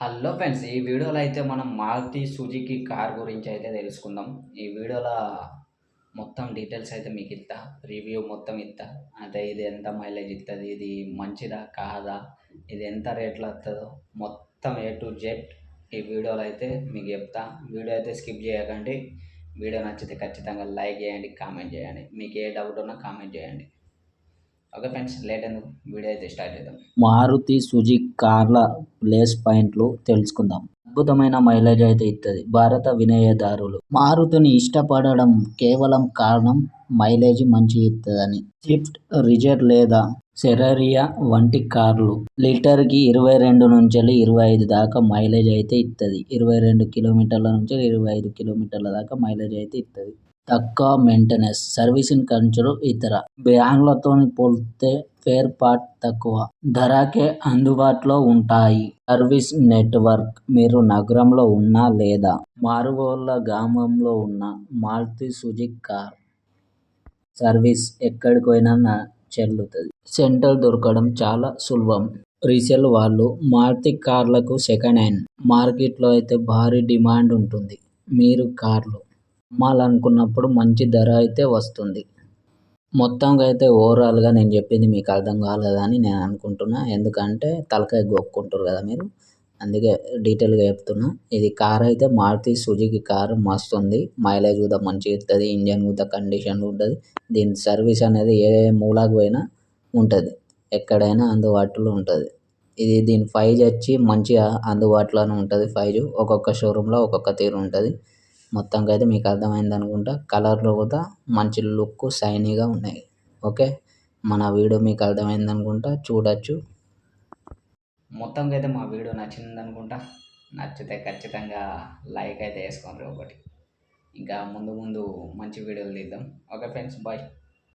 Hello friends! ఈ వీడియోలో అయితే మనం మారుతి సుజుకి కార్ గురించి అయితే తెలుసుకుందాం. ఈ వీడియోలో మొత్తం డీటెయిల్స్ అయితే మీకు ఇత్తా. రివ్యూ మొత్తం ఇత్తా. అంటే ఇది ఎంత మైలేజ్ ఇత్తది? ఇది మంచిదా? కాదా? ఇది ఎంత రేట్‌లో వత్తదో? మొత్తం ఏ టు జెడ్ ఈ వీడియోలో అయితే మీకు చెప్తా. వీడియో అయితే స్కిప్ చేయకండి. వీడియో నచ్చితే ఖచ్చితంగా లైక్ చేయండి, కామెంట్ చేయండి. మీకు ఏ డౌట్ ఉన్నా కామెంట్ చేయండి. ఓకే ఫ్రెండ్స్, లేట్ ఎందుకు వీడియో అయితే స్టార్ట్ చేద్దాం. మారుతి సుజుకి కార్ల ప్లస్ పాయింట్లు తెలుసుకుందాం. అద్భుతమైన మైలేజ్ అయితే ఇస్తుంది. భారత వినియోగదారులు మారుతిని ఇష్టపడడం కేవలం కారణం మైలేజ్ మంచి ఇస్తుందని. స్విఫ్ట్, రిజర్ లేదా సెరెరియా వంటి కార్లు లీటర్కి 22 నుంచి 25 దాకా మైలేజ్ అయితే ఇస్తుంది. 22 కిలోమీటర్ల నుంచి 25 కిలోమీటర్ల దాకా మైలేజ్ అయితే ఇస్తుంది. తక్కువ మెయింటెనెన్స్, సర్వీసింగ్ ఖర్చులు ఇతర బ్రాండ్లతో పోలిస్తే స్పేర్ పార్ట్ తక్కువ ధరకే అందుబాటులో ఉంటాయి. సర్వీస్ నెట్వర్క్, మీరు నగరంలో ఉన్నా లేదా మారుమూల గ్రామంలో ఉన్న మారుతి సుజుకి కార్ సర్వీస్ ఎక్కడికి పోయినా చెల్లుతుంది. సెంటర్ దొరకడం చాలా సులభం. రీసేల్ వాళ్ళు మారుతి కార్లకు సెకండ్ హ్యాండ్ మార్కెట్లో అయితే భారీ డిమాండ్ ఉంటుంది. మీరు కార్లు అమ్మాలనుకున్నప్పుడు మంచి ధర అయితే వస్తుంది. మొత్తంగా అయితే ఓవరాల్గా నేను చెప్పింది మీకు అర్థం కాలేదని నేను అనుకుంటున్నా. ఎందుకంటే తలకాయ గోక్కుంటారు కదా మీరు, అందుకే డీటెయిల్గా చెప్తున్నా. ఇది కార్ అయితే మారుతి సుజుకి కార్ మస్తు ఉంది. మైలేజ్ కూడా మంచిగా ఇస్తుంది. ఇంజన్ కూడా కండిషన్ ఉంటుంది. దీని సర్వీస్ అనేది ఏ మూలకు పోయినా ఉంటుంది, ఎక్కడైనా అందుబాటులో ఉంటుంది. దీని ప్రైజ్ వచ్చి మంచిగా అందుబాటులోనే ఉంటుంది. ప్రైజ్ ఒక్కొక్క షోరూంలో ఒక్కొక్క తీరు ఉంటుంది. మొత్తంగా అయితే మీకు అర్థమైంది అనుకుంటా. కలర్లు కూడా మంచి లుక్ షైనీగా ఉన్నాయి. ఓకే, మన వీడియో మీకు అర్థమైంది అనుకుంటా, చూడొచ్చు. మొత్తంగా అయితే మా వీడియో నచ్చింది అనుకుంటా. నచ్చితే ఖచ్చితంగా లైక్ అయితే వేసుకోండి ఒకటి. ఇంకా ముందు ముందు మంచి వీడియోలు తీద్దాం. Okay friends, bye.